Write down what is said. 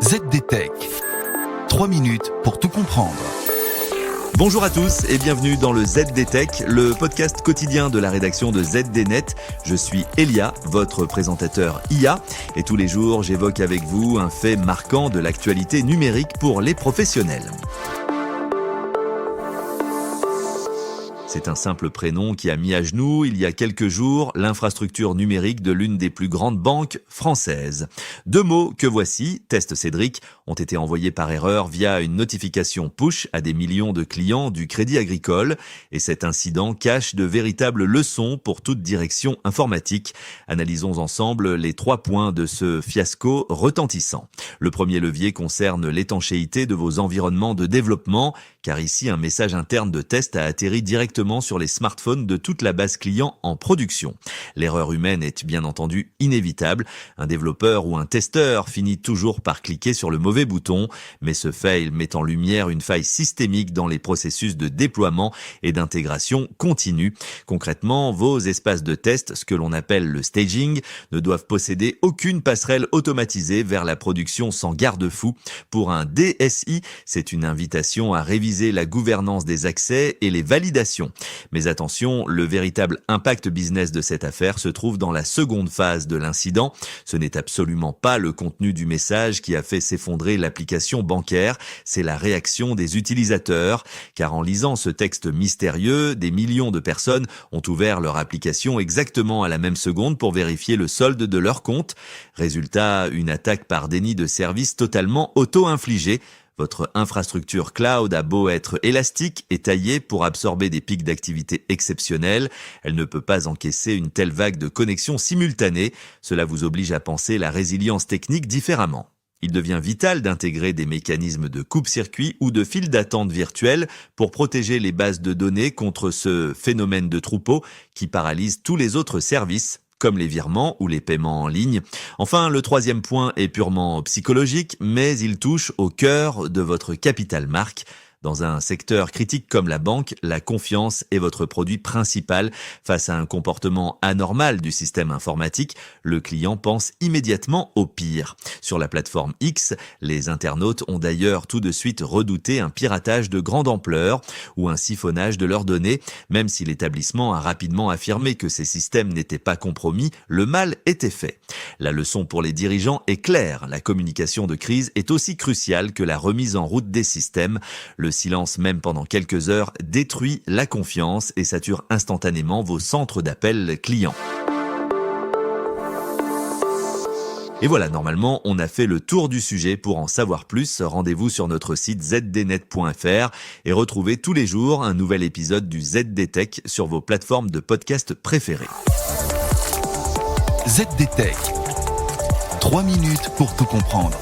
ZDTech. 3 minutes pour tout comprendre. Bonjour à tous et bienvenue dans le ZDTech, le podcast quotidien de la rédaction de ZDNet. Je suis Elia, votre présentateur IA, et tous les jours j'évoque avec vous un fait marquant de l'actualité numérique pour les professionnels. C'est un simple prénom qui a mis à genoux, il y a quelques jours, l'infrastructure numérique de l'une des plus grandes banques françaises. 2 mots que voici, Test Cédric, ont été envoyés par erreur via une notification push à des millions de clients du Crédit Agricole. Et cet incident cache de véritables leçons pour toute direction informatique. Analysons ensemble les 3 points de ce fiasco retentissant. Le premier levier concerne l'étanchéité de vos environnements de développement, car ici un message interne de test a atterri directement sur les smartphones de toute la base client en production. L'erreur humaine est bien entendu inévitable. Un développeur ou un testeur finit toujours par cliquer sur le mauvais bouton, mais ce fail met en lumière une faille systémique dans les processus de déploiement et d'intégration continue. Concrètement, vos espaces de test, ce que l'on appelle le staging, ne doivent posséder aucune passerelle automatisée vers la production sans garde-fou. Pour un DSI, c'est une invitation à réviser la gouvernance des accès et les validations. Mais attention, le véritable impact business de cette affaire se trouve dans la seconde phase de l'incident. Ce n'est absolument pas le contenu du message qui a fait s'effondrer l'application bancaire, c'est la réaction des utilisateurs. Car en lisant ce texte mystérieux, des millions de personnes ont ouvert leur application exactement à la même seconde pour vérifier le solde de leur compte. Résultat, une attaque par déni de service totalement auto-infligée. Votre infrastructure cloud a beau être élastique et taillée pour absorber des pics d'activité exceptionnels, elle ne peut pas encaisser une telle vague de connexions simultanées. Cela vous oblige à penser la résilience technique différemment. Il devient vital d'intégrer des mécanismes de coupe-circuit ou de files d'attente virtuelles pour protéger les bases de données contre ce phénomène de troupeau qui paralyse tous les autres services, comme les virements ou les paiements en ligne. Enfin, le 3e point est purement psychologique, mais il touche au cœur de votre capital marque. Dans un secteur critique comme la banque, la confiance est votre produit principal. Face à un comportement anormal du système informatique, le client pense immédiatement au pire. Sur la plateforme X, les internautes ont d'ailleurs tout de suite redouté un piratage de grande ampleur ou un siphonnage de leurs données. Même si l'établissement a rapidement affirmé que ces systèmes n'étaient pas compromis, le mal était fait. La leçon pour les dirigeants est claire. La communication de crise est aussi cruciale que la remise en route des systèmes. Le silence, même pendant quelques heures, détruit la confiance et sature instantanément vos centres d'appel clients. Et voilà, normalement, on a fait le tour du sujet. Pour en savoir plus, rendez-vous sur notre site zdnet.fr et retrouvez tous les jours un nouvel épisode du ZDTech sur vos plateformes de podcast préférées. ZDTech. 3 minutes pour tout comprendre.